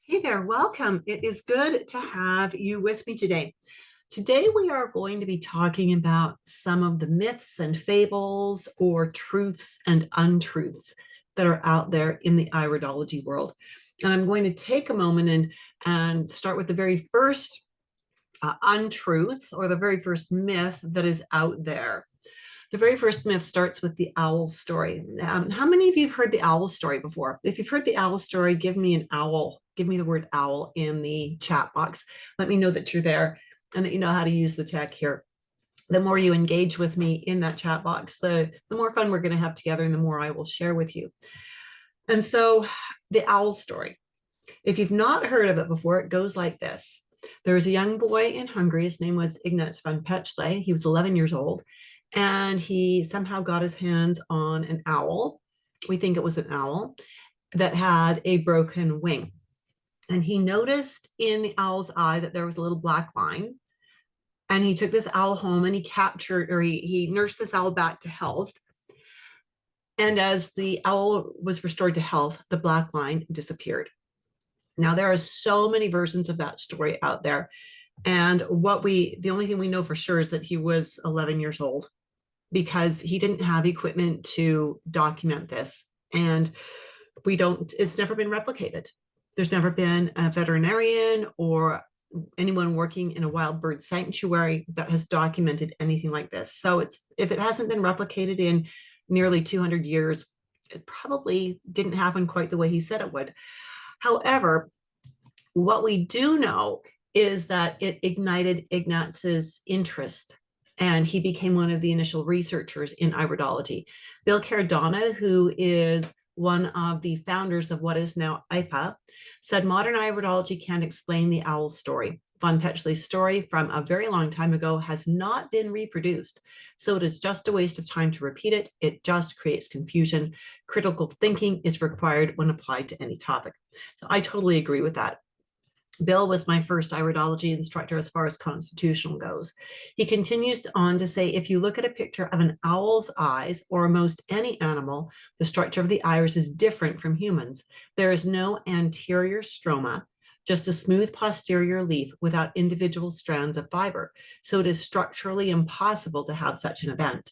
Hey there, welcome. It is good to have you with me today. Today, we are going to be talking about some of the myths and fables or truths and untruths that are out there in the iridology world. And I'm going to take a moment and start with the very first untruth or the very first myth that is out there. The very first myth starts with the owl story. How many of you have heard the owl story before? If you've heard the owl story, give me an owl. Give me the word owl in the chat box. Let me know that you're there and that you know how to use the tech here. The more you engage with me in that chat box, the more fun we're going to have together and the more I will share with you. And so the owl story, if you've not heard of it before, it goes like this. There was a young boy in Hungary. His name was Ignaz van Petzle. He was 11 years old, and he somehow got his hands on an owl. We think it was an owl that had a broken wing. And he noticed in the owl's eye that there was a little black line. And he took this owl home and he captured, or he nursed this owl back to health. And as the owl was restored to health, the black line disappeared. Now, there are so many versions of that story out there. And the only thing we know for sure is that he was 11 years old because he didn't have equipment to document this. And it's never been replicated. There's never been a veterinarian or anyone working in a wild bird sanctuary that has documented anything like this. So if it hasn't been replicated in nearly 200 years, it probably didn't happen quite the way he said it would. However, what we do know is that it ignited Ignaz's interest, and he became one of the initial researchers in iridology. Bill Cardona, who is one of the founders of what is now IPA, said modern iridology can't explain the owl story. Von Petzle's story from a very long time ago has not been reproduced. So it is just a waste of time to repeat it. It just creates confusion. Critical thinking is required when applied to any topic. So I totally agree with that. Bill was my first iridology instructor as far as constitutional goes. He continues on to say, if you look at a picture of an owl's eyes or most any animal, the structure of the iris is different from humans. There is no anterior stroma, just a smooth posterior leaf without individual strands of fiber. So it is structurally impossible to have such an event.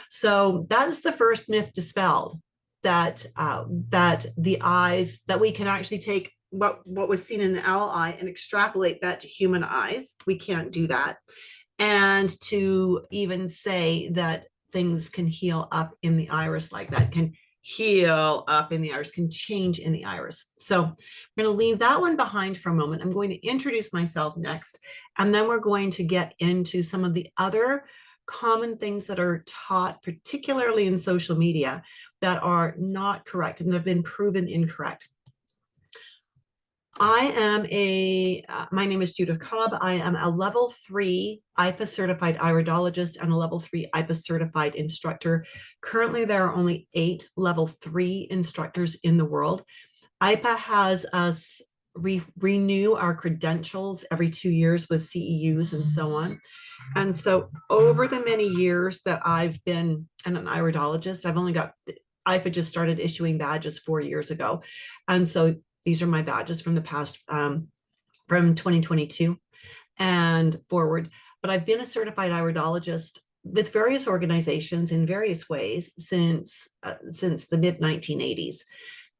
So that is the first myth dispelled, that the eyes, that we can actually take what was seen in an owl eye and extrapolate that to human eyes. We can't do that. And to even say that things can heal up in the iris like that, can heal up in the iris, can change in the iris. So I'm going to leave that one behind for a moment. I'm going to introduce myself next, and then we're going to get into some of the other common things that are taught, particularly in social media, that are not correct and that have been proven incorrect. My name is Judith Cobb. I am a level 3 IPA certified iridologist and a level 3 IPA certified instructor. Currently, there are only 8 level 3 instructors in the world. IPA has us renew our credentials every 2 years with CEUs and so on. And so over the many years that I've been an iridologist, IPA just started issuing badges 4 years ago. And so these are my badges from the past, from 2022 and forward. But I've been a certified iridologist with various organizations in various ways since the mid 1980s.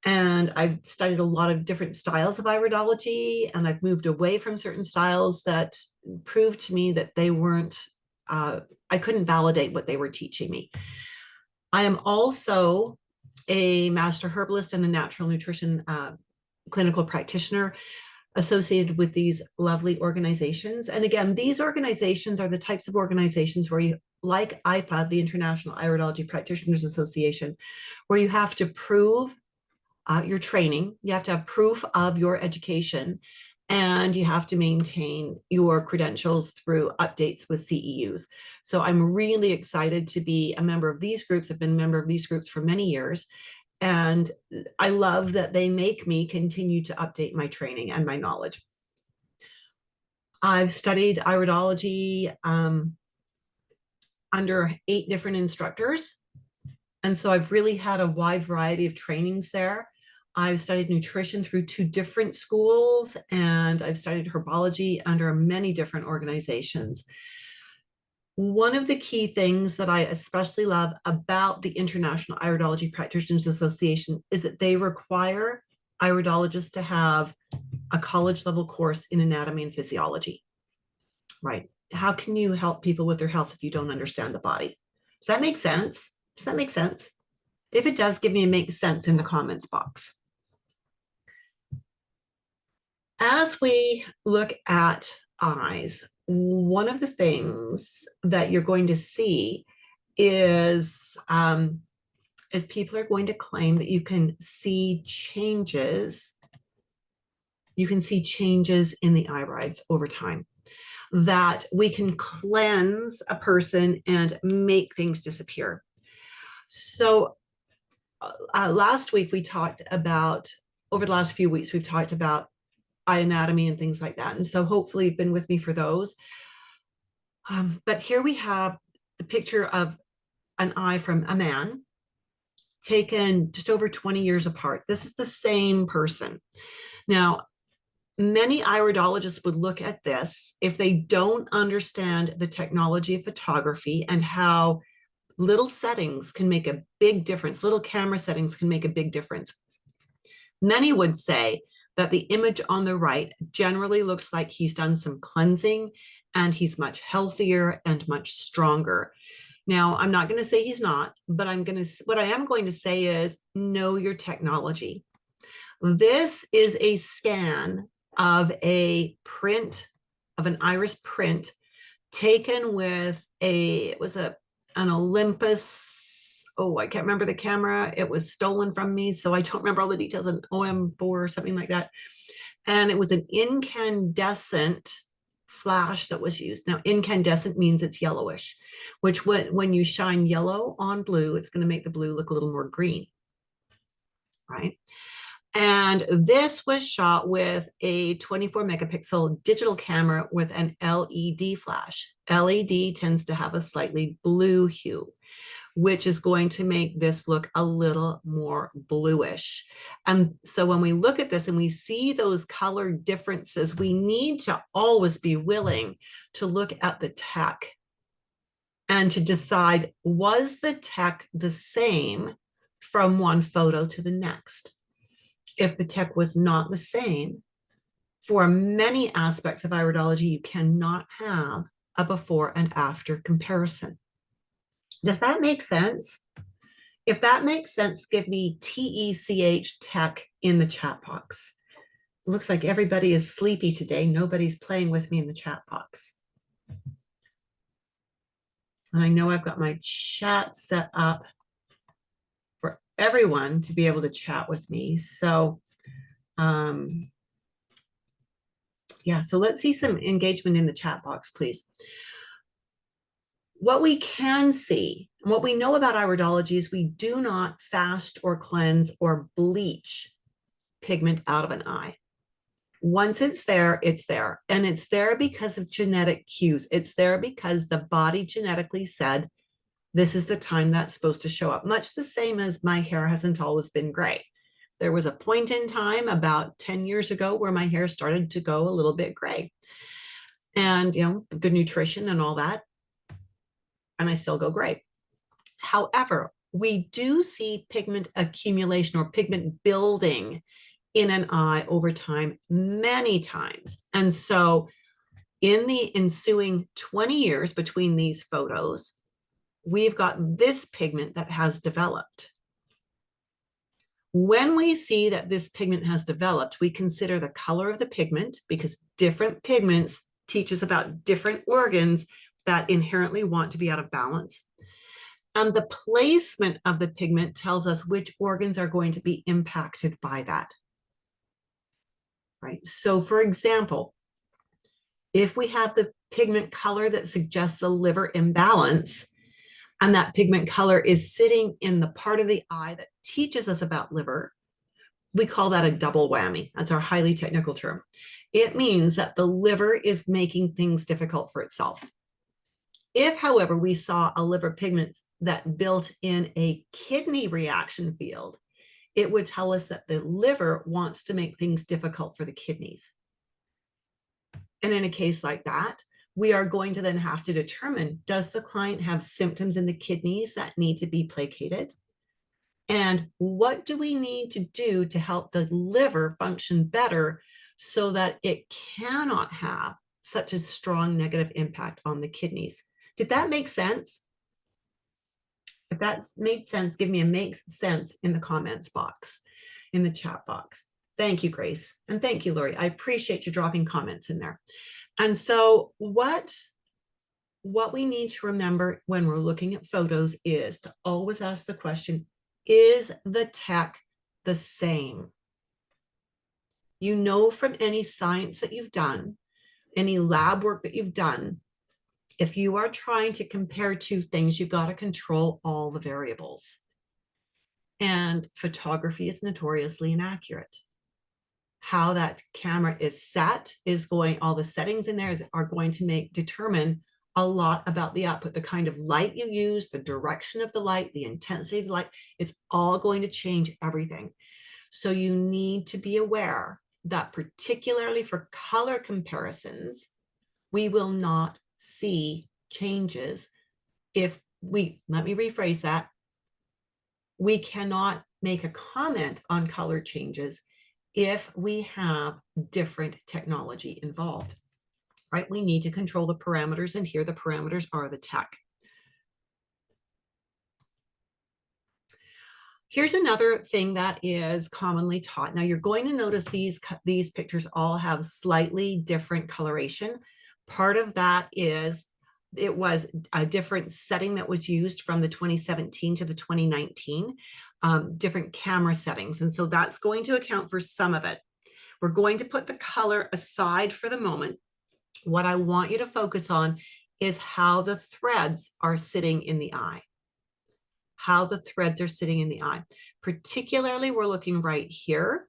And I've studied a lot of different styles of iridology, and I've moved away from certain styles that proved to me that they weren't, I couldn't validate what they were teaching me. I am also a master herbalist and a natural nutrition clinical practitioner associated with these lovely organizations. And again, these organizations are the types of organizations where you, like IPA, the International Iridology Practitioners Association, where you have to prove your training, you have to have proof of your education, and you have to maintain your credentials through updates with CEUs. So I'm really excited to be a member of these groups. I've been a member of these groups for many years. And I love that they make me continue to update my training and my knowledge. I've studied iridology under 8 different instructors. And so I've really had a wide variety of trainings there. I've studied nutrition through 2 different schools, and I've studied herbology under many different organizations. One of the key things that I especially love about the International Iridology Practitioners Association is that they require iridologists to have a college level course in anatomy and physiology, right? How can you help people with their health if you don't understand the body? Does that make sense? Does that make sense? If it does, give me a make sense in the comments box. As we look at eyes, one of the things that you're going to see is people are going to claim that you can see changes. You can see changes in the irides over time, that we can cleanse a person and make things disappear. So last week we talked about, over the last few weeks, we've talked about eye anatomy and things like that. And so hopefully you've been with me for those. But here we have the picture of an eye from a man taken just over 20 years apart. This is the same person. Now, many iridologists would look at this if they don't understand the technology of photography and how little settings can make a big difference. Little camera settings can make a big difference. Many would say that the image on the right generally looks like he's done some cleansing and he's much healthier and much stronger. Now, I'm not going to say he's not, but what I am going to say is know your technology. This is a scan of a print, of an iris print taken with an Olympus. Oh, I can't remember the camera. It was stolen from me, so I don't remember all the details, an OM4 or something like that. And it was an incandescent flash that was used. Now, incandescent means it's yellowish, which when you shine yellow on blue, it's going to make the blue look a little more green, right? And this was shot with a 24 megapixel digital camera with an LED flash. LED tends to have a slightly blue hue, which is going to make this look a little more bluish. And so when we look at this and we see those color differences, we need to always be willing to look at the tech and to decide, was the tech the same from one photo to the next? If the tech was not the same, for many aspects of iridology, you cannot have a before and after comparison. Does that make sense? If that makes sense, give me TECH tech in the chat box. It looks like everybody is sleepy today. Nobody's playing with me in the chat box. And I know I've got my chat set up for everyone to be able to chat with me. So, yeah, so let's see some engagement in the chat box, please. What we can see, and what we know about iridology is we do not fast or cleanse or bleach pigment out of an eye. Once it's there, it's there. And it's there because of genetic cues. It's there because the body genetically said, this is the time that's supposed to show up. Much the same as my hair hasn't always been gray. There was a point in time about 10 years ago where my hair started to go a little bit gray. And, you know, good nutrition and all that. And I still go gray. However, we do see pigment accumulation or pigment building in an eye over time, many times. And so in the ensuing 20 years between these photos, we've got this pigment that has developed. When we see that this pigment has developed, we consider the color of the pigment, because different pigments teach us about different organs that inherently want to be out of balance. And the placement of the pigment tells us which organs are going to be impacted by that. Right? So for example, if we have the pigment color that suggests a liver imbalance, and that pigment color is sitting in the part of the eye that teaches us about liver, we call that a double whammy. That's our highly technical term. It means that the liver is making things difficult for itself. If, however, we saw a liver pigment that built in a kidney reaction field, it would tell us that the liver wants to make things difficult for the kidneys. And in a case like that, we are going to then have to determine, does the client have symptoms in the kidneys that need to be placated? And what do we need to do to help the liver function better so that it cannot have such a strong negative impact on the kidneys? Did that make sense? If that's made sense, give me a makes sense in the comments box, in the chat box. Thank you, Grace. And thank you, Lori. I appreciate you dropping comments in there. And so what we need to remember when we're looking at photos is to always ask the question, is the tech the same? You know, from any science that you've done, any lab work that you've done, if you are trying to compare two things, you've got to control all the variables. And photography is notoriously inaccurate. How that camera is set is going, all the settings in there are going to determine a lot about the output, the kind of light you use, the direction of the light, the intensity of the light. It's all going to change everything. So you need to be aware that particularly for color comparisons, we will not see changes if let me rephrase that. We cannot make a comment on color changes if we have different technology involved, right? We need to control the parameters, and here the parameters are the tech. Here's another thing that is commonly taught. Now you're going to notice these pictures all have slightly different coloration. Part of that is it was a different setting that was used from the 2017 to the 2019, different camera settings. And so that's going to account for some of it. We're going to put the color aside for the moment. What I want you to focus on is how the threads are sitting in the eye. How the threads are sitting in the eye. Particularly, we're looking right here.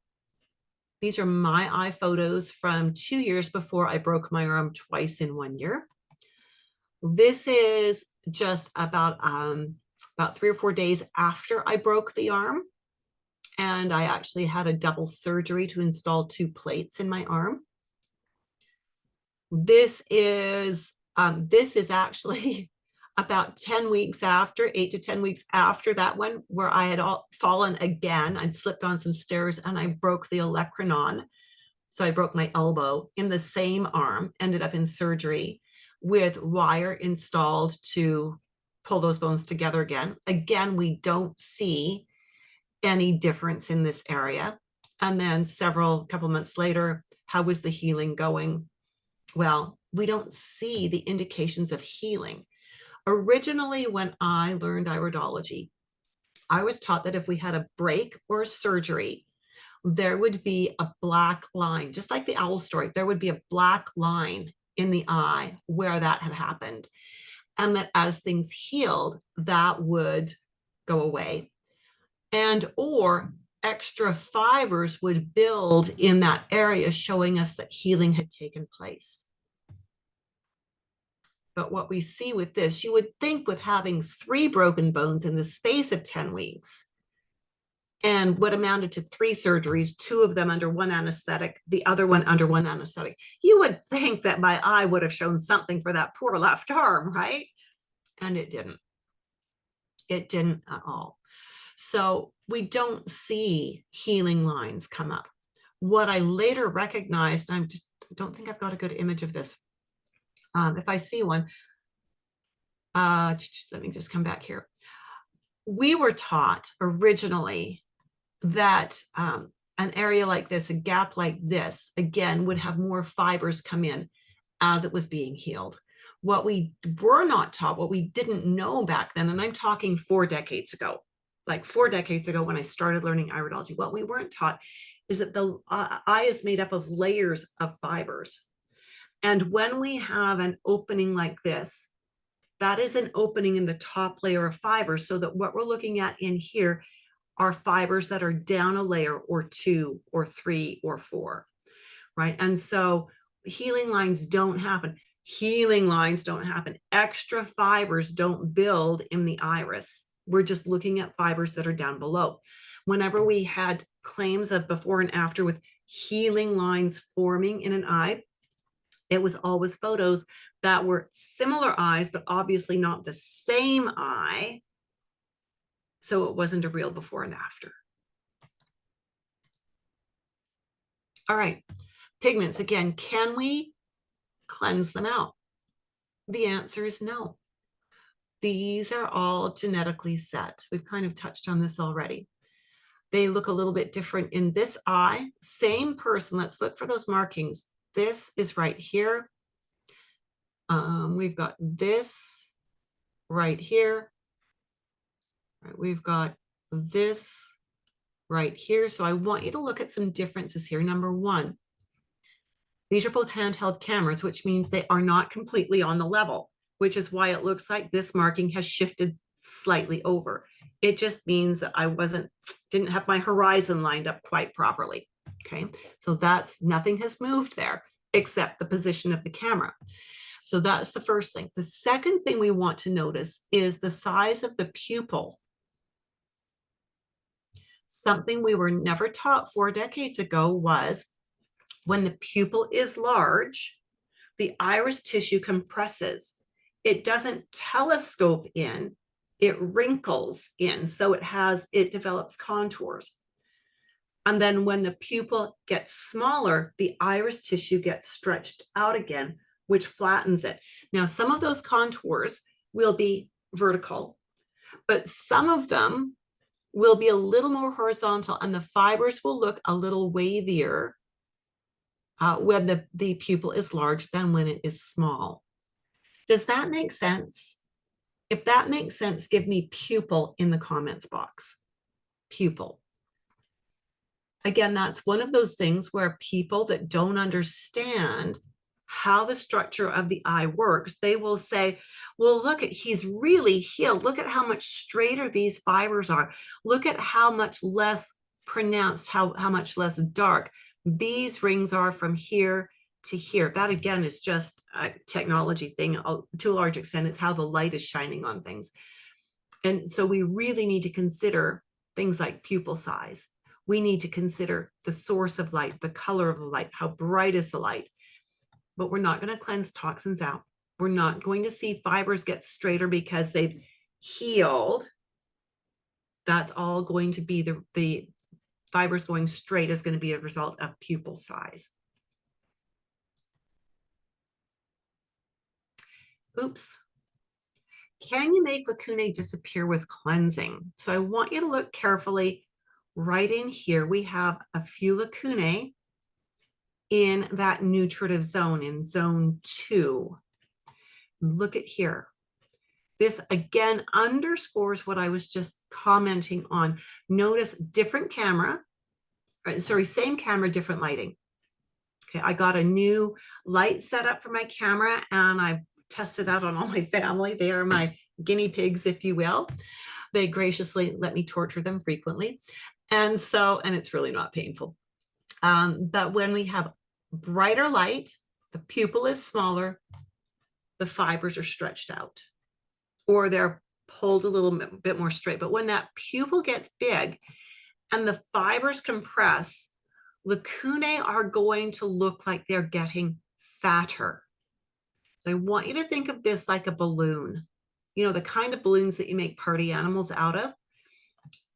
These are my eye photos from 2 years before I broke my arm twice in 1 year. This is just about 3 or 4 days after I broke the arm. And I actually had a double surgery to install 2 plates in my arm. This is actually about 10 weeks after, 8 to 10 weeks after that one, where I had fallen again. I'd slipped on some stairs and I broke the olecranon. So I broke my elbow in the same arm, ended up in surgery with wire installed to pull those bones together again. Again, we don't see any difference in this area. And then couple months later, how was the healing going? Well, we don't see the indications of healing. Originally, when I learned iridology, I was taught that if we had a break or a surgery, there would be a black line, just like the owl story. There would be a black line in the eye where that had happened. And that as things healed, that would go away. And or extra fibers would build in that area, showing us that healing had taken place. But what we see with this, you would think with having 3 broken bones in the space of 10 weeks and what amounted to 3 surgeries, 2 of them under one anesthetic, the other one under one anesthetic, you would think that my eye would have shown something for that poor left arm, right? And it didn't. It didn't at all. So we don't see healing lines come up. What I later recognized, I don't think I've got a good image of this. If I see one, let me just come back here. We were taught originally that an area like this, a gap like this, again, would have more fibers come in as it was being healed. What we were not taught, what we didn't know back then, and I'm talking 4 decades ago, like 4 decades ago when I started learning iridology, what we weren't taught is that the eye is made up of layers of fibers. And when we have an opening like this, that is an opening in the top layer of fibers, so that what we're looking at in here are fibers that are down a layer or 2 or 3 or 4, right? And so healing lines don't happen. Healing lines don't happen. Extra fibers don't build in the iris. We're just looking at fibers that are down below. Whenever we had claims of before and after with healing lines forming in an eye, it was always photos that were similar eyes, but obviously not the same eye. So it wasn't a real before and after. All right, pigments again, can we cleanse them out? The answer is no. These are all genetically set. We've kind of touched on this already. They look a little bit different in this eye. Same person. Let's look for those markings. This is right here. We've got this right here. Right, we've got this right here. So I want you to look at some differences here. Number one, these are both handheld cameras, which means they are not completely on the level, which is why it looks like this marking has shifted slightly over. It just means that I didn't have my horizon lined up quite properly. Okay, so that's nothing has moved there except the position of the camera. So that's the first thing. The second thing we want to notice is the size of the pupil. Something we were never taught 4 decades ago was when the pupil is large, the iris tissue compresses. It doesn't telescope in, it wrinkles in. So it develops contours. And then when the pupil gets smaller, the iris tissue gets stretched out again, which flattens it. Now, some of those contours will be vertical, but some of them will be a little more horizontal, and the fibers will look a little wavier when the pupil is large than when it is small. Does that make sense? If that makes sense, give me pupil in the comments box. Pupil. Again, that's one of those things where people that don't understand how the structure of the eye works, they will say, well, look at, he's really healed. Look at how much straighter these fibers are. Look at how much less pronounced, how much less dark these rings are from here to here. That again is just a technology thing to a large extent. It's how the light is shining on things. And so we really need to consider things like pupil size. We need to consider the source of light, the color of the light, how bright is the light. But we're not going to cleanse toxins out. We're not going to see fibers get straighter because they've healed. That's all going to be the fibers going straight is going to be a result of pupil size. Oops. Can you make lacunae disappear with cleansing? So I want you to look carefully. Right in here, we have a few lacunae in that nutritive zone, in zone 2. Look at here. This again underscores what I was just commenting on. Notice different camera, same camera, different lighting. Okay, I got a new light setup for my camera and I've tested out on all my family. They are my guinea pigs, if you will. They graciously let me torture them frequently. And it's really not painful. But when we have brighter light, the pupil is smaller, the fibers are stretched out, or they're pulled a little bit more straight. But when that pupil gets big and the fibers compress, lacunae are going to look like they're getting fatter. So I want you to think of this like a balloon. You know, the kind of balloons that you make party animals out of.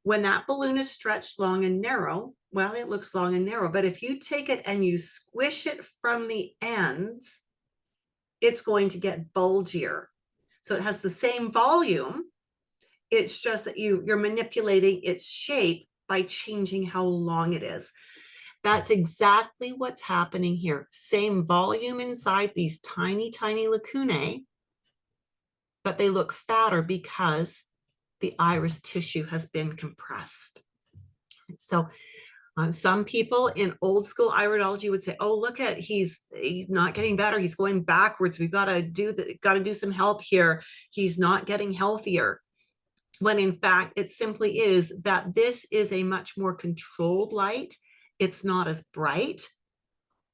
When that balloon is stretched long and narrow, well, it looks long and narrow, but if you take it and you squish it from the ends, it's going to get bulgier. So it has the same volume. It's just that you're manipulating its shape by changing how long it is. That's exactly what's happening here. Same volume inside these tiny, tiny lacunae, but they look fatter because the iris tissue has been compressed. So some people in old school iridology would say, oh, look at, he's not getting better. He's going backwards. We've got to do some help here. He's not getting healthier. When in fact, it simply is that this is a much more controlled light. It's not as bright,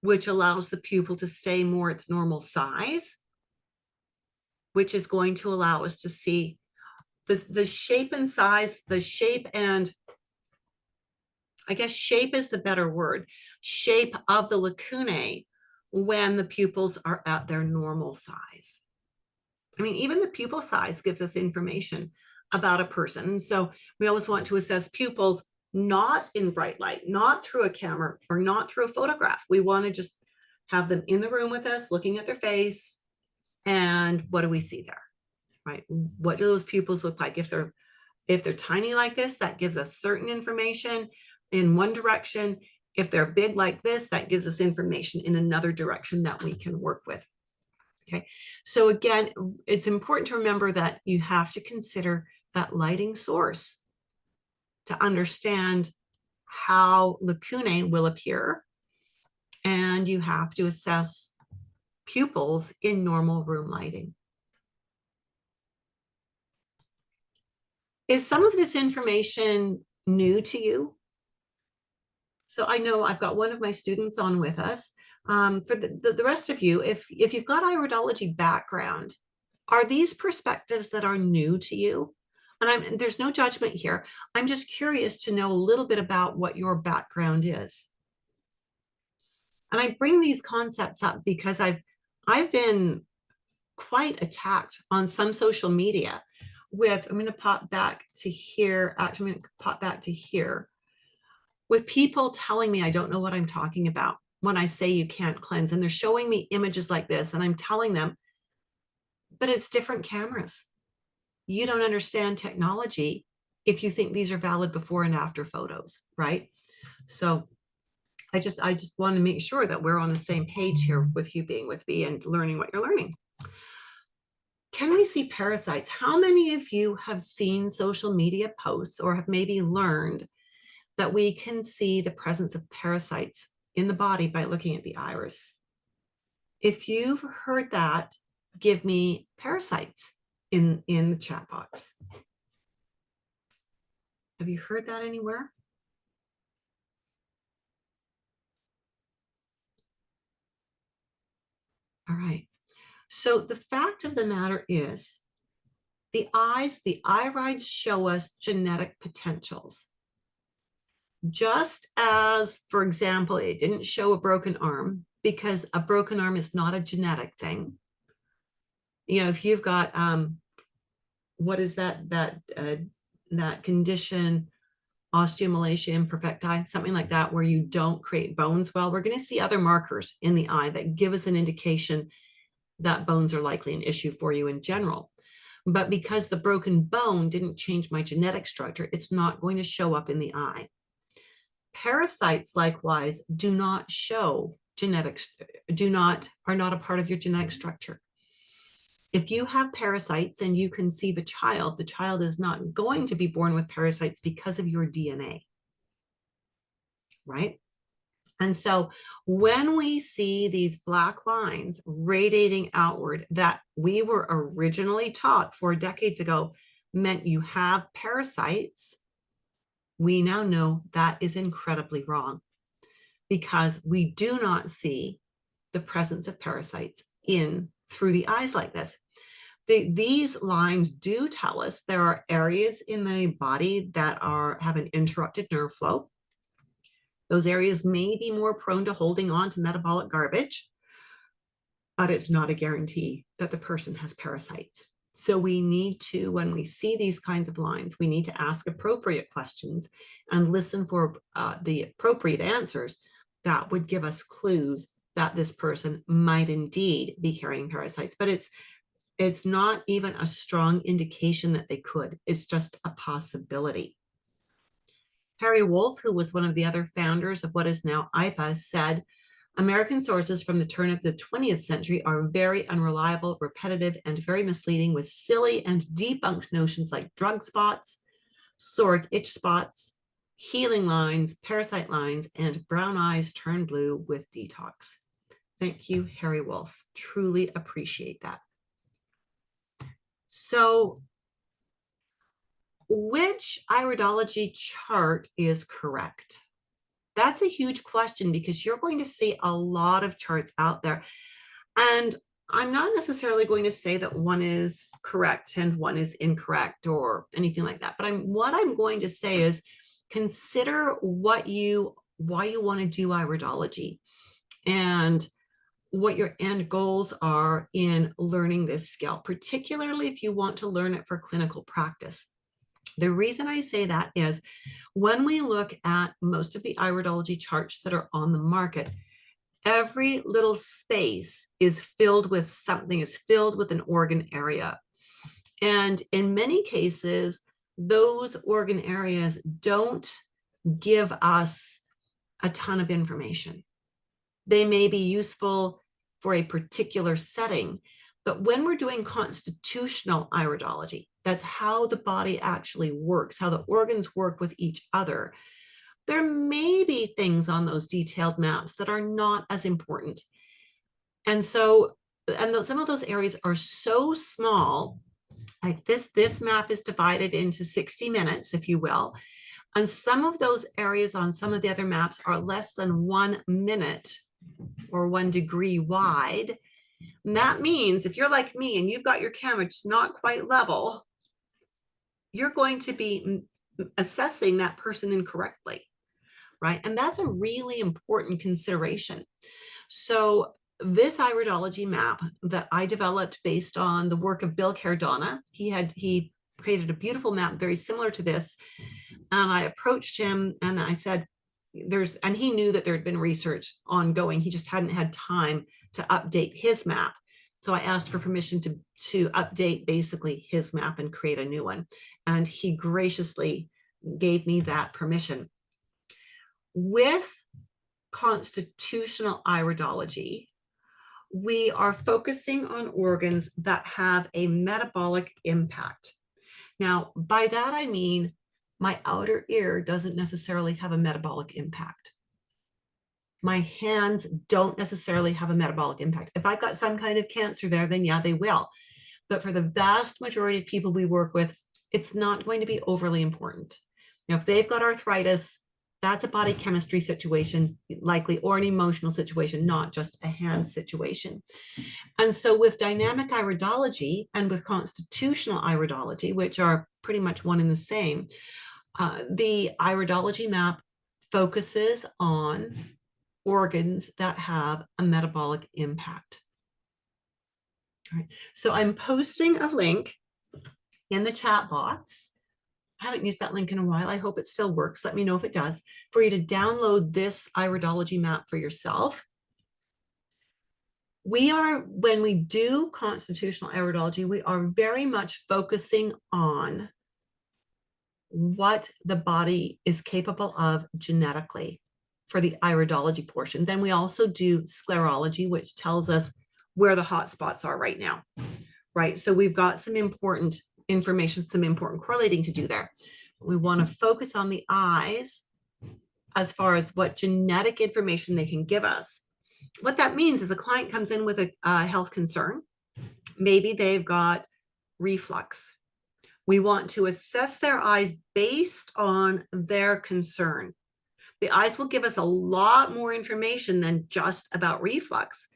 which allows the pupil to stay more its normal size, which is going to allow us to see the shape and size, the shape and I guess shape is the better word, shape of the lacunae when the pupils are at their normal size. I mean, even the pupil size gives us information about a person. So we always want to assess pupils not in bright light, not through a camera or not through a photograph. We want to just have them in the room with us, looking at their face. And what do we see there, right? What do those pupils look like? If they're tiny like this, that gives us certain information in one direction. If they're big like this, that gives us information in another direction that we can work with. Okay, so again, it's important to remember that you have to consider that lighting source to understand how lacunae will appear, and you have to assess pupils in normal room lighting. Is some of this information new to you? So I know I've got one of my students on with us. For the rest of you, if you've got iridology background, are these perspectives that are new to you? And there's no judgment here. I'm just curious to know a little bit about what your background is. And I bring these concepts up because I've been quite attacked on some social media with, I'm going to pop back to here. Actually, I'm going to pop back to here with people telling me I don't know what I'm talking about when I say you can't cleanse. And they're showing me images like this. And I'm telling them, but it's different cameras. You don't understand technology if you think these are valid before and after photos, right? So I just want to make sure that we're on the same page here with you being with me and learning what you're learning. Can we see parasites? How many of you have seen social media posts or have maybe learned that we can see the presence of parasites in the body by looking at the iris? If you've heard that, give me parasites in the chat box. Have you heard that anywhere? All right. So the fact of the matter is, the eyes, the irides show us genetic potentials. Just as, for example, it didn't show a broken arm because a broken arm is not a genetic thing. You know, if you've got, what is that condition, osteomalacia imperfecti, something like that, where you don't create bones well, we're going to see other markers in the eye that give us an indication that bones are likely an issue for you in general. But because the broken bone didn't change my genetic structure, it's not going to show up in the eye. Parasites, likewise, do not show genetics, are not a part of your genetic structure. If you have parasites and you conceive a child, the child is not going to be born with parasites because of your DNA, right? And so when we see these black lines radiating outward that we were originally taught 4 decades ago meant you have parasites, we now know that is incredibly wrong because we do not see the presence of parasites in through the eyes like this. These lines do tell us there are areas in the body that have an interrupted nerve flow. Those areas may be more prone to holding on to metabolic garbage, but it's not a guarantee that the person has parasites. So we need to, when we see these kinds of lines, we need to ask appropriate questions and listen for the appropriate answers that would give us clues that this person might indeed be carrying parasites. But it's not even a strong indication that they could. It's just a possibility. Harry Wolff, who was one of the other founders of what is now IPA, said, American sources from the turn of the 20th century are very unreliable, repetitive, and very misleading with silly and debunked notions like drug spots, psoric itch spots, healing lines, parasite lines, and brown eyes turn blue with detox. Thank you, Harry Wolff. Truly appreciate that. So which iridology chart is correct? That's a huge question because you're going to see a lot of charts out there. And I'm not necessarily going to say that one is correct and one is incorrect or anything like that. But what I'm going to say is consider why you want to do iridology and what your end goals are in learning this skill, particularly if you want to learn it for clinical practice. The reason I say that is when we look at most of the iridology charts that are on the market, every little space is filled with something, is filled with an organ area. And in many cases, those organ areas don't give us a ton of information. They may be useful for a particular setting, but when we're doing constitutional iridology, that's how the body actually works, how the organs work with each other. There may be things on those detailed maps that are not as important. And so, some of those areas are so small, like this map is divided into 60 minutes, if you will. And some of those areas on some of the other maps are less than 1 minute or 1 degree wide. And that means if you're like me and you've got your camera just not quite level, you're going to be assessing that person incorrectly, right? And that's a really important consideration. So this iridology map that I developed based on the work of Bill Cardona, he created a beautiful map very similar to this. And I approached him and I said, and he knew that there had been research ongoing. He just hadn't had time to update his map. So I asked for permission to update basically his map and create a new one. And he graciously gave me that permission. With constitutional iridology, we are focusing on organs that have a metabolic impact. Now, by that I mean my outer ear doesn't necessarily have a metabolic impact. My hands don't necessarily have a metabolic impact. If I've got some kind of cancer there, then yeah, they will. But for the vast majority of people we work with, it's not going to be overly important. Now, if they've got arthritis, that's a body chemistry situation, likely, or an emotional situation, not just a hand situation. And so with dynamic iridology and with constitutional iridology, which are pretty much one and the same, the iridology map focuses on organs that have a metabolic impact. All right. So I'm posting a link in the chat box. I haven't used that link in a while. I hope it still works. Let me know if it does, for you to download this iridology map for yourself. When we do constitutional iridology, we are very much focusing on what the body is capable of genetically for the iridology portion. Then we also do sclerology, which tells us where the hot spots are right now, right? So we've got some important information, some important correlating to do there. We want to focus on the eyes as far as what genetic information they can give us. What that means is a client comes in with a health concern. Maybe they've got reflux. We want to assess their eyes based on their concern. The eyes will give us a lot more information than just about reflux.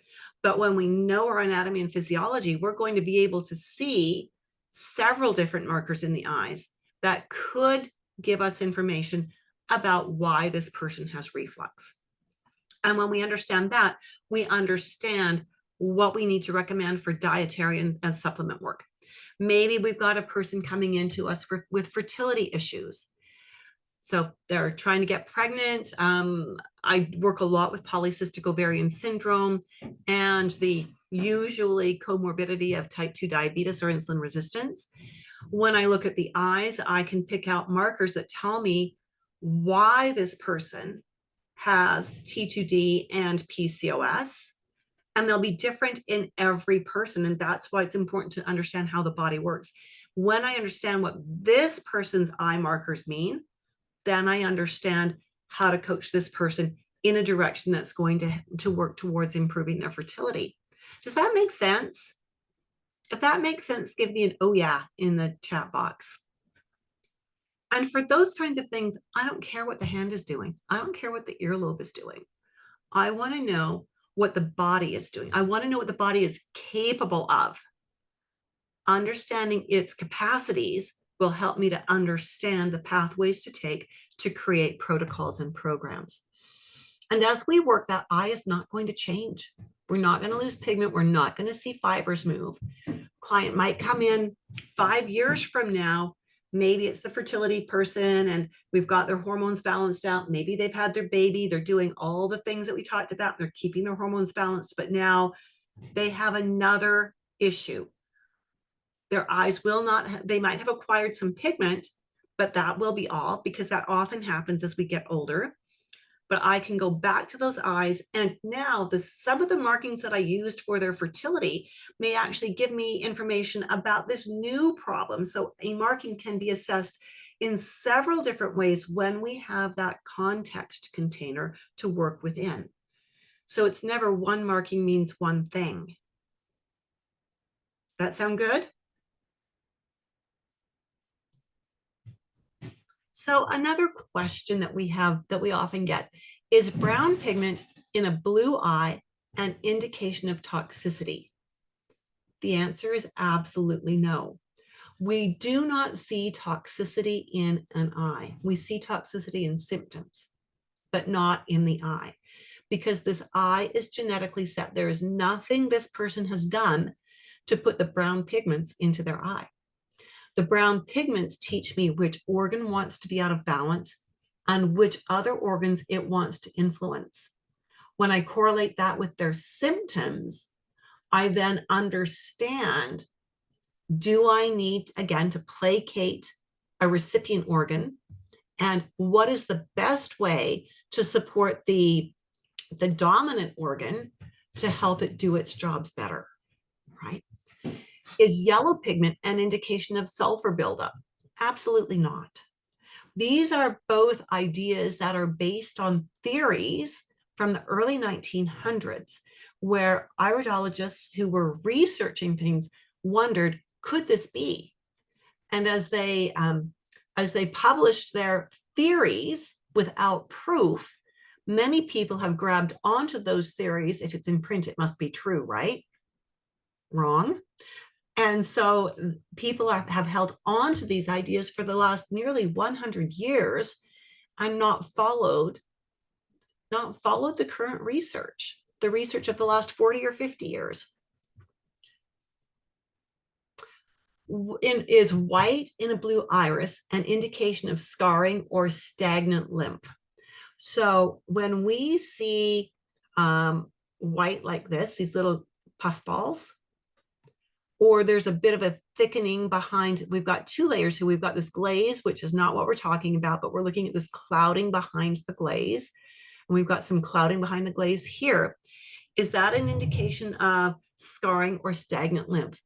But when we know our anatomy and physiology, we're going to be able to see several different markers in the eyes that could give us information about why this person has reflux. And when we understand that, we understand what we need to recommend for dietary and supplement work. Maybe we've got a person coming into us with fertility issues. So they're trying to get pregnant. I work a lot with polycystic ovarian syndrome and the usually comorbidity of type 2 diabetes or insulin resistance. When I look at the eyes, I can pick out markers that tell me why this person has T2D and PCOS. And they'll be different in every person. And that's why it's important to understand how the body works. When I understand what this person's eye markers mean, then I understand how to coach this person in a direction that's going to work towards improving their fertility. Does that make sense? If that makes sense, give me an oh yeah in the chat box. And for those kinds of things, I don't care what the hand is doing. I don't care what the earlobe is doing. I want to know what the body is doing. I want to know what the body is capable of. Understanding its capacities will help me to understand the pathways to take to create protocols and programs. And as we work, that eye is not going to change. We're not going to lose pigment. We're not going to see fibers move. Client might come in 5 years from now. Maybe it's the fertility person and we've got their hormones balanced out. Maybe they've had their baby. They're doing all the things that we talked about. They're keeping their hormones balanced, but now they have another issue. Their eyes will not, they might have acquired some pigment, but that will be all, because that often happens as we get older. But I can go back to those eyes, and now some of the markings that I used for their fertility may actually give me information about this new problem. So a marking can be assessed in several different ways when we have that context container to work within. So it's never one marking means one thing. That sound good? So another question that we often get is brown pigment in a blue eye an indication of toxicity? The answer is absolutely no. We do not see toxicity in an eye. We see toxicity in symptoms, but not in the eye, because this eye is genetically set. There is nothing this person has done to put the brown pigments into their eye. The brown pigments teach me which organ wants to be out of balance and which other organs it wants to influence. When I correlate that with their symptoms, I then understand, do I need, again, to placate a recipient organ? And what is the best way to support the dominant organ to help it do its jobs better, right? Is yellow pigment an indication of sulfur buildup? Absolutely not. These are both ideas that are based on theories from the early 1900s, where iridologists who were researching things wondered, could this be? And as they published their theories without proof, many people have grabbed onto those theories. If it's in print, it must be true, right? Wrong. And so people have held on to these ideas for the last nearly 100 years and not followed the current research, the research of the last 40 or 50 years. Is white in a blue iris an indication of scarring or stagnant lymph? So when we see white like this, these little puffballs, or there's a bit of a thickening behind, we've got two layers here. We've got this glaze, which is not what we're talking about, but we're looking at this clouding behind the glaze. And we've got some clouding behind the glaze here. Is that an indication of scarring or stagnant lymph?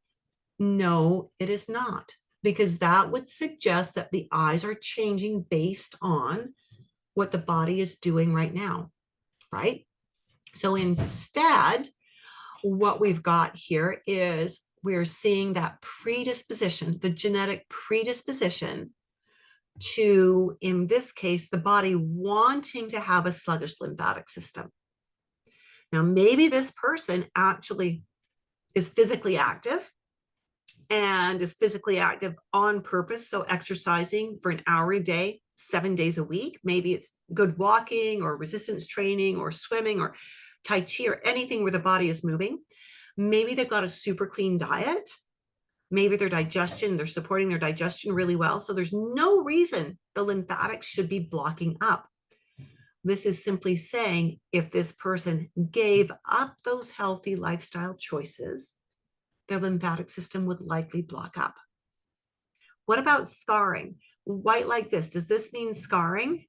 No, it is not, because that would suggest that the eyes are changing based on what the body is doing right now, right? So instead, what we've got here is we're seeing that predisposition, the genetic predisposition to, in this case, the body wanting to have a sluggish lymphatic system. Now, maybe this person actually is physically active and is physically active on purpose. So exercising for an hour a day, 7 days a week. Maybe it's good walking or resistance training or swimming or Tai Chi or anything where the body is moving. Maybe they've got a super clean diet. Maybe their digestion, they're supporting their digestion really well. So there's no reason the lymphatics should be blocking up. This is simply saying if this person gave up those healthy lifestyle choices, their lymphatic system would likely block up. What about scarring? White like this, does this mean scarring?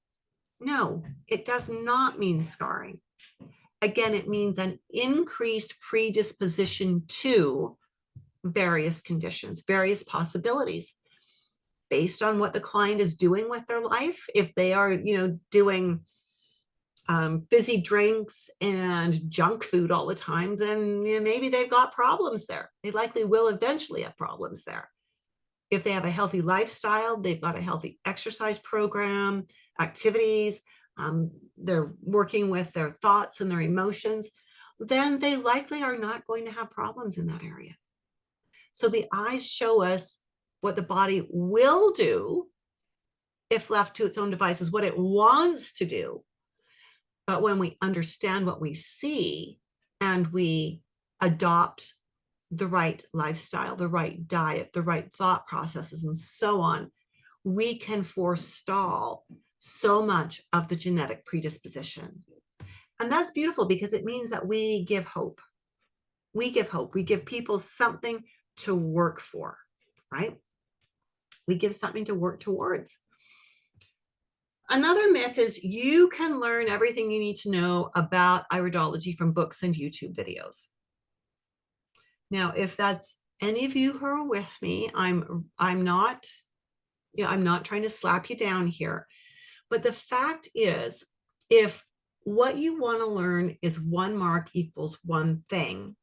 No, it does not mean scarring. Again, it means an increased predisposition to various conditions, various possibilities based on what the client is doing with their life. If they are, doing fizzy drinks and junk food all the time, then maybe they've got problems there. They likely will eventually have problems there. If they have a healthy lifestyle, they've got a healthy exercise program, activities, they're working with their thoughts and their emotions, then they likely are not going to have problems in that area. So the eyes show us what the body will do if left to its own devices, what it wants to do. But when we understand what we see and we adopt the right lifestyle, the right diet, the right thought processes, and so on, we can forestall so much of the genetic predisposition. And that's beautiful because it means that we give hope. We give hope. We give people something to work for, right? We give something to work towards. Another myth is you can learn everything you need to know about iridology from books and YouTube videos. Now, if that's any of you who are with me, I'm not trying to slap you down here. But the fact is, if what you want to learn is one mark equals one thing,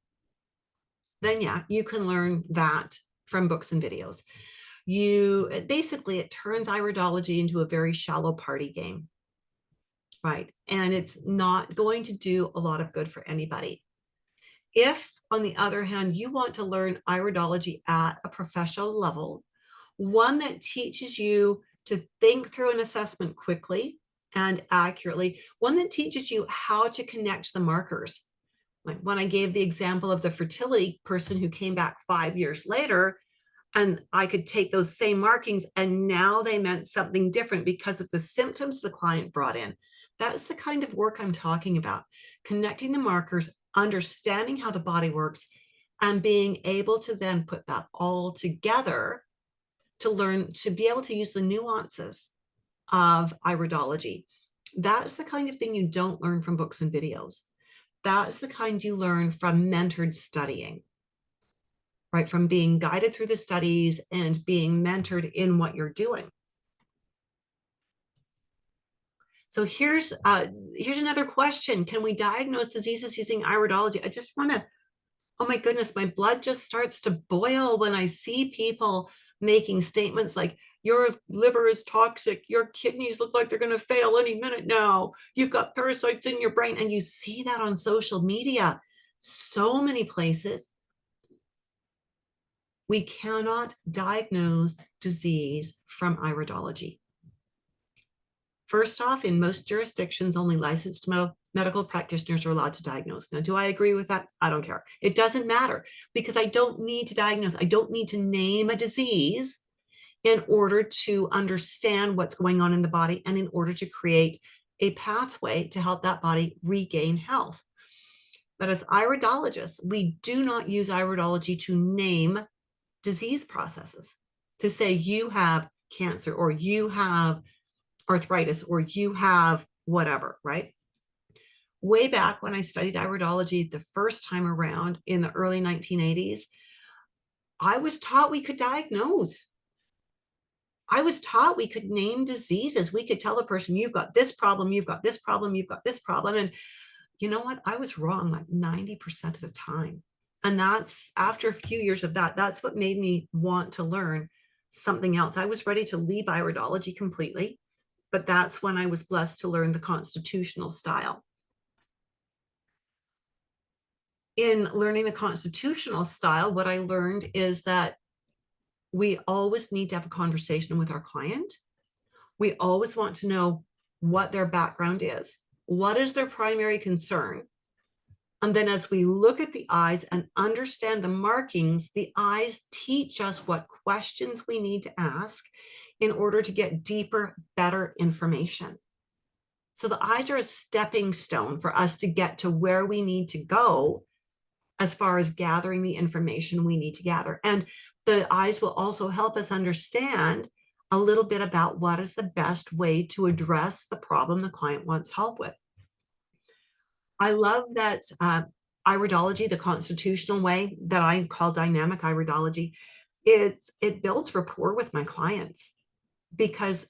then yeah, you can learn that from books and videos. Basically, it turns iridology into a very shallow party game, right? And it's not going to do a lot of good for anybody. If, on the other hand, you want to learn iridology at a professional level, one that teaches you to think through an assessment quickly and accurately, one that teaches you how to connect the markers. Like when I gave the example of the fertility person who came back 5 years later, and I could take those same markings and now they meant something different because of the symptoms the client brought in. That's the kind of work I'm talking about. Connecting the markers, understanding how the body works, and being able to then put that all together to learn, to be able to use the nuances of iridology. That's the kind of thing you don't learn from books and videos. That's the kind you learn from mentored studying, right? From being guided through the studies and being mentored in what you're doing. So here's another question. Can we diagnose diseases using iridology? I just want to, oh my goodness, my blood just starts to boil when I see people making statements like, your liver is toxic, your kidneys look like they're going to fail any minute now, you've got parasites in your brain. And you see that on social media, so many places. We cannot diagnose disease from iridology. First off, in most jurisdictions, only licensed medical practitioners are allowed to diagnose. Now, do I agree with that? I don't care. It doesn't matter because I don't need to diagnose. I don't need to name a disease in order to understand what's going on in the body and in order to create a pathway to help that body regain health. But as iridologists, we do not use iridology to name disease processes, to say you have cancer or you have arthritis or you have whatever, right? Way back when I studied iridology the first time around in the early 1980s, I was taught we could diagnose. I was taught we could name diseases. We could tell a person, you've got this problem, you've got this problem, you've got this problem. And you know what? I was wrong like 90% of the time. And that's after a few years of that, that's what made me want to learn something else. I was ready to leave iridology completely, but that's when I was blessed to learn the constitutional style. In learning the constitutional style, what I learned is that we always need to have a conversation with our client. We always want to know what their background is. What is their primary concern? And then as we look at the eyes and understand the markings, the eyes teach us what questions we need to ask in order to get deeper, better information. So the eyes are a stepping stone for us to get to where we need to go as far as gathering the information we need to gather. And the eyes will also help us understand a little bit about what is the best way to address the problem the client wants help with. I love that iridology, the constitutional way that I call dynamic iridology, it builds rapport with my clients because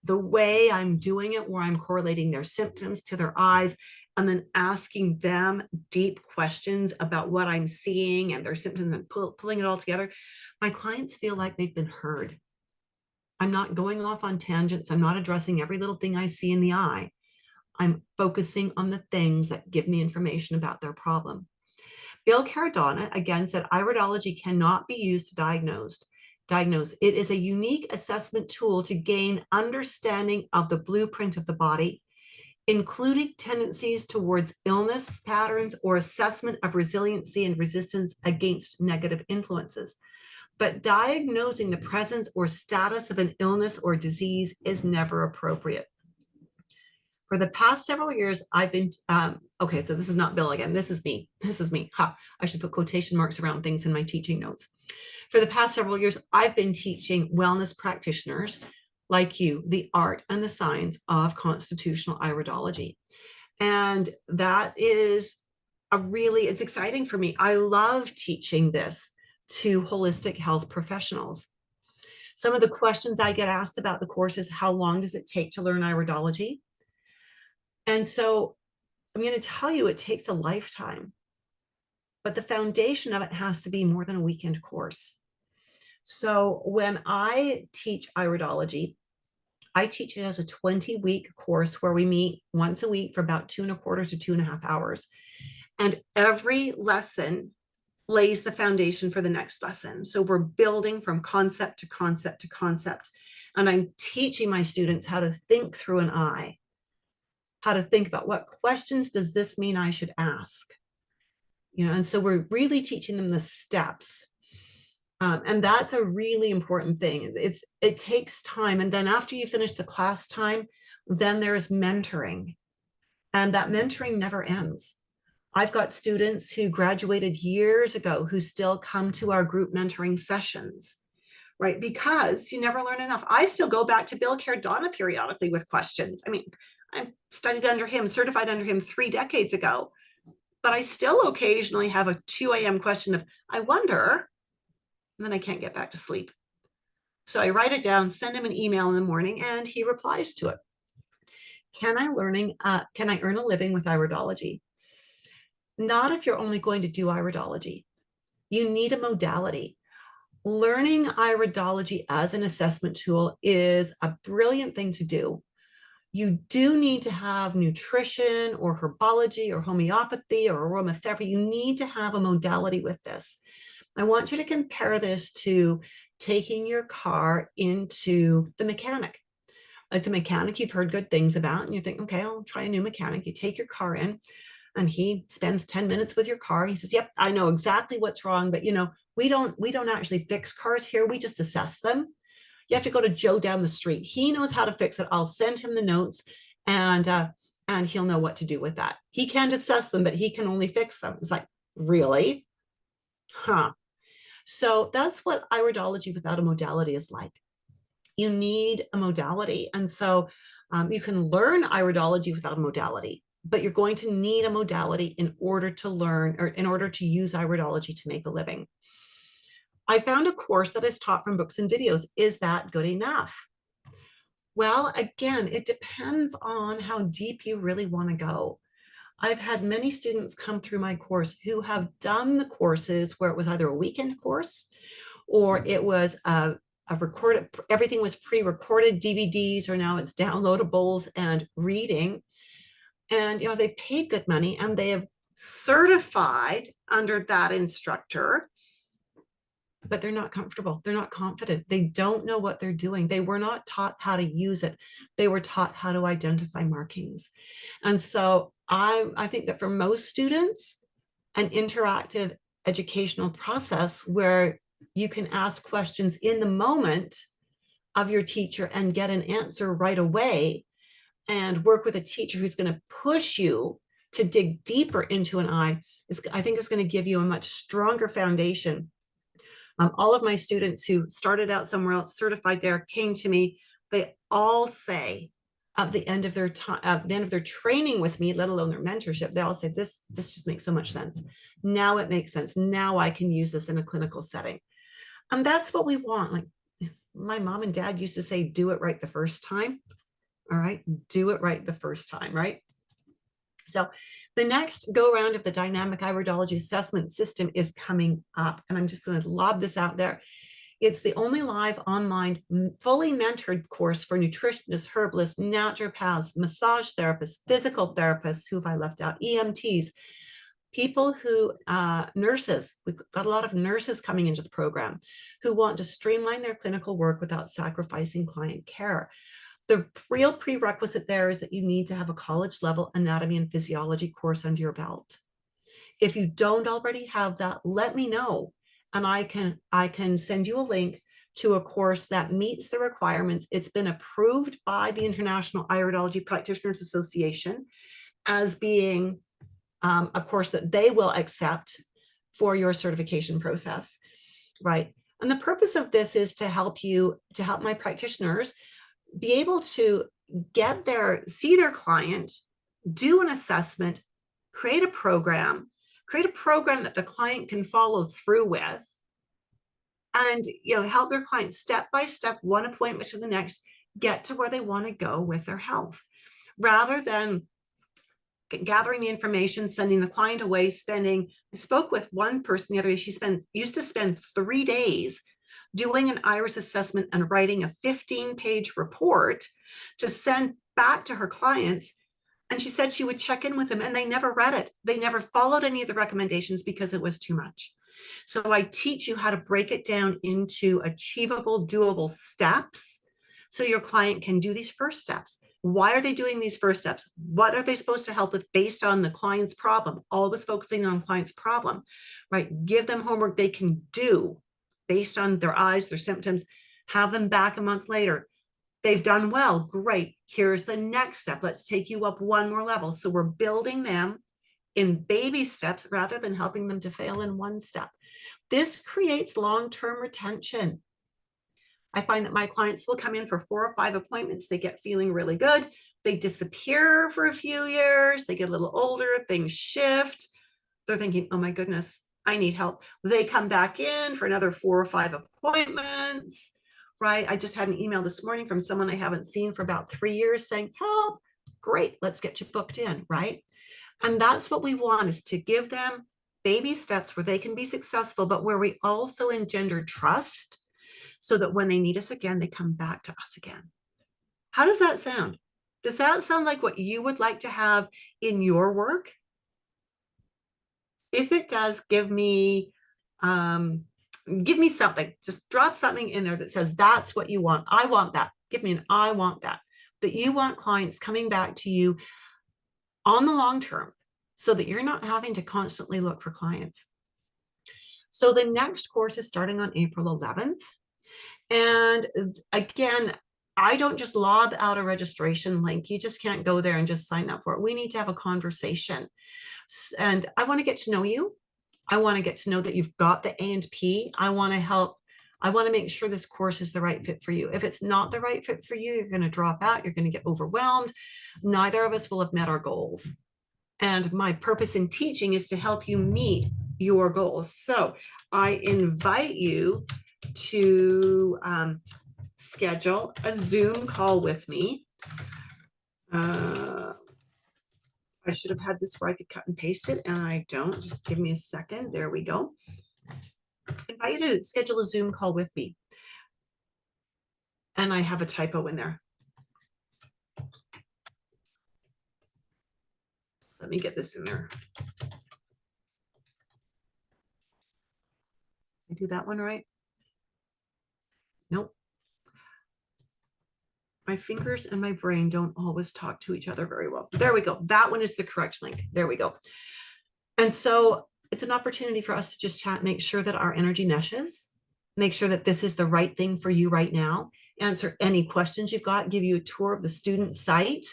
the way I'm doing it, where I'm correlating their symptoms to their eyes and then asking them deep questions about what I'm seeing and their symptoms and pulling it all together, my clients feel like they've been heard. I'm not going off on tangents. I'm not addressing every little thing I see in the eye. I'm focusing on the things that give me information about their problem. Bill Cardona again said, iridology cannot be used to diagnose. diagnose. It is a unique assessment tool to gain understanding of the blueprint of the body, including tendencies towards illness patterns or assessment of resiliency and resistance against negative influences. But diagnosing the presence or status of an illness or disease is never appropriate. For the past several years, I've been, okay, so this is not Bill again. This is me. This is me. Ha, I should put quotation marks around things in my teaching notes. For the past several years, I've been teaching wellness practitioners like you the art and the science of constitutional iridology. And that is it's exciting for me. I love teaching this to holistic health professionals. Some of the questions I get asked about the course is, how long does it take to learn iridology? And so I'm going to tell you, it takes a lifetime, but the foundation of it has to be more than a weekend course. So when I teach iridology, I teach it as a 20-week course where we meet once a week for about 2.25 to 2.5 hours. And every lesson lays the foundation for the next lesson. So we're building from concept to concept to concept. And I'm teaching my students how to think through an eye, how to think about what questions does this mean I should ask? And so we're really teaching them the steps. And that's a really important thing. It takes time. And then after you finish the class time, then there's mentoring. And that mentoring never ends. I've got students who graduated years ago who still come to our group mentoring sessions, right? Because you never learn enough. I still go back to Bill Cardona periodically with questions. I mean, I studied under him, certified under him 3 decades ago, but I still occasionally have a 2 a.m. question of, I wonder, and then I can't get back to sleep. So I write it down, send him an email in the morning, and he replies to it. Can I earn a living with iridology? Not if you're only going to do iridology. You need a modality. Learning iridology as an assessment tool is a brilliant thing to do. You do need to have nutrition or herbology or homeopathy or aromatherapy. You need to have a modality with this. I want you to compare this to taking your car into the mechanic. It's a mechanic you've heard good things about, and you think, okay, I'll try a new mechanic. You take your car in, and he spends 10 minutes with your car. He says, yep, I know exactly what's wrong, but we don't actually fix cars here. We just assess them. You have to go to Joe down the street. He knows how to fix it. I'll send him the notes, and he'll know what to do with that. He can't assess them, but he can only fix them. It's like, really? Huh. So that's what iridology without a modality is like. You need a modality. And so you can learn iridology without a modality, but you're going to need a modality in order to learn, or in order to use iridology to make a living. I found a course that is taught from books and videos. Is that good enough? Well, again, it depends on how deep you really want to go. I've had many students come through my course who have done the courses where it was either a weekend course or it was a recorded, everything was pre-recorded DVDs, or now it's downloadables and reading. And, they've paid good money and they have certified under that instructor, but they're not comfortable. They're not confident. They don't know what they're doing. They were not taught how to use it. They were taught how to identify markings. And so I think that for most students, an interactive educational process where you can ask questions in the moment of your teacher and get an answer right away, and work with a teacher who's going to push you to dig deeper into an eye, I think is going to give you a much stronger foundation. All of my students who started out somewhere else, certified there, came to me. They all say at the end of their time, at the end of their training with me, let alone their mentorship, they all say, this just makes so much sense. Now it makes sense. Now I can use this in a clinical setting. And that's what we want. Like my mom and dad used to say, do it right the first time. All right, do it right the first time, right? So the next go around of the dynamic iridology assessment system is coming up, and I'm just going to lob this out there. It's the only live online fully mentored course for nutritionists, herbalists, naturopaths, massage therapists, physical therapists, who have I left out, EMTs, People who, nurses, we've got a lot of nurses coming into the program who want to streamline their clinical work without sacrificing client care. The real prerequisite there is that you need to have a college level anatomy and physiology course under your belt. If you don't already have that, let me know, and I can send you a link to a course that meets the requirements. It's been approved by the International Iridology Practitioners Association as being a course that they will accept for your certification process, right? And the purpose of this is to help my practitioners be able to see their client, do an assessment, create a program that the client can follow through with, and help their client step by step, one appointment to the next, get to where they want to go with their health, rather than gathering the information, sending the client away, I spoke with one person the other day, she used to spend 3 days doing an iris assessment and writing a 15-page report to send back to her clients. And she said she would check in with them and they never read it. They never followed any of the recommendations because it was too much. So I teach you how to break it down into achievable, doable steps so your client can do these first steps. Why are they doing these first steps? What are they supposed to help with based on the client's problem? Always focusing on client's problem, right? Give them homework they can do based on their eyes, their symptoms, have them back a month later. They've done well, great. Here's the next step. Let's take you up one more level. So we're building them in baby steps rather than helping them to fail in one step. This creates long-term retention. I find that my clients will come in for 4 or 5 appointments. They get feeling really good. They disappear for a few years. They get a little older. Things shift. They're thinking, oh my goodness, I need help. They come back in for another 4 or 5 appointments, right? I just had an email this morning from someone I haven't seen for about 3 years saying, help, great, let's get you booked in, right? And that's what we want, is to give them baby steps where they can be successful, but where we also engender trust so that when they need us again, they come back to us again. How does that sound? Does that sound like what you would like to have in your work? If it does, give me something. Just drop something in there that says that's what you want. I want that. Give me an I want that. That you want clients coming back to you on the long term so that you're not having to constantly look for clients. So the next course is starting on April 11th. And again, I don't just lob out a registration link. You just can't go there and just sign up for it. We need to have a conversation. And I want to get to know you. I want to get to know that you've got the A&P. I want to help. I want to make sure this course is the right fit for you. If it's not the right fit for you, you're going to drop out. You're going to get overwhelmed. Neither of us will have met our goals. And my purpose in teaching is to help you meet your goals. So I invite you to schedule a Zoom call with me. I should have had this where I could cut and paste it, and I don't. Just give me a second. There we go. I invite you to schedule a Zoom call with me. And I have a typo in there. Let me get this in there. I do that one right? Nope. My fingers and my brain don't always talk to each other very well. There we go. That one is the correct link. There we go. And so it's an opportunity for us to just chat, make sure that our energy meshes, make sure that this is the right thing for you right now, answer any questions you've got, give you a tour of the student site,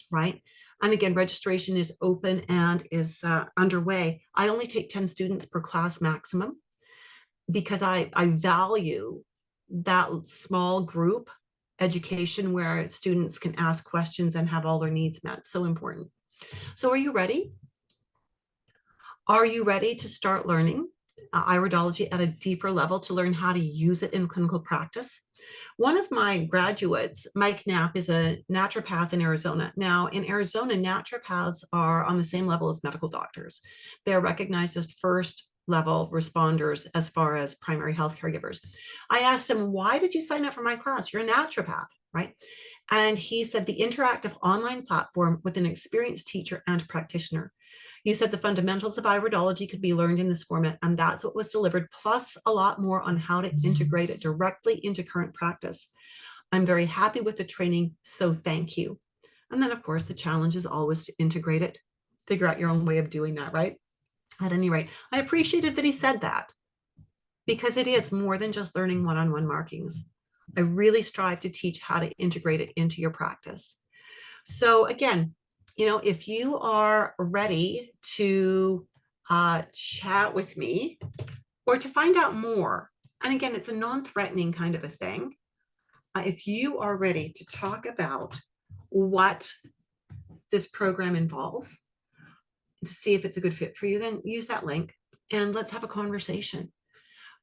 right? And again, registration is open and is underway. I only take 10 students per class maximum because I value that small group education where students can ask questions and have all their needs met. So important. So are you ready? Are you ready to start learning iridology at a deeper level, to learn how to use it in clinical practice? One of my graduates, Mike Knapp, is a naturopath in Arizona. Now, in Arizona, naturopaths are on the same level as medical doctors. They're recognized as first level responders as far as primary health caregivers. I asked him, why did you sign up for my class? You're a naturopath, right? And he said the interactive online platform with an experienced teacher and practitioner. He said the fundamentals of iridology could be learned in this format, and that's what was delivered, plus a lot more on how to integrate it directly into current practice. I'm very happy with the training, so thank you. And then, of course, the challenge is always to integrate it, figure out your own way of doing that, right? At any rate, I appreciated that he said that, because it is more than just learning one-on-one markings. I really strive to teach how to integrate it into your practice. So again, if you are ready to chat with me or to find out more, and again, it's a non-threatening kind of a thing. If you are ready to talk about what this program involves, to see if it's a good fit for you, then use that link and let's have a conversation.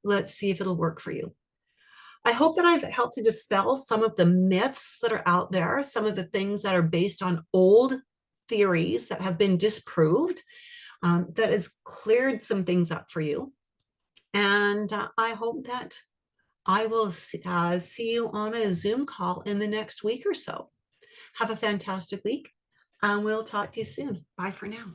Let's see if it'll work for you. I hope that I've helped to dispel some of the myths that are out there, some of the things that are based on old theories that have been disproved, that has cleared some things up for you. And I hope that I will see you on a Zoom call in the next week or so. Have a fantastic week, and we'll talk to you soon. Bye for now.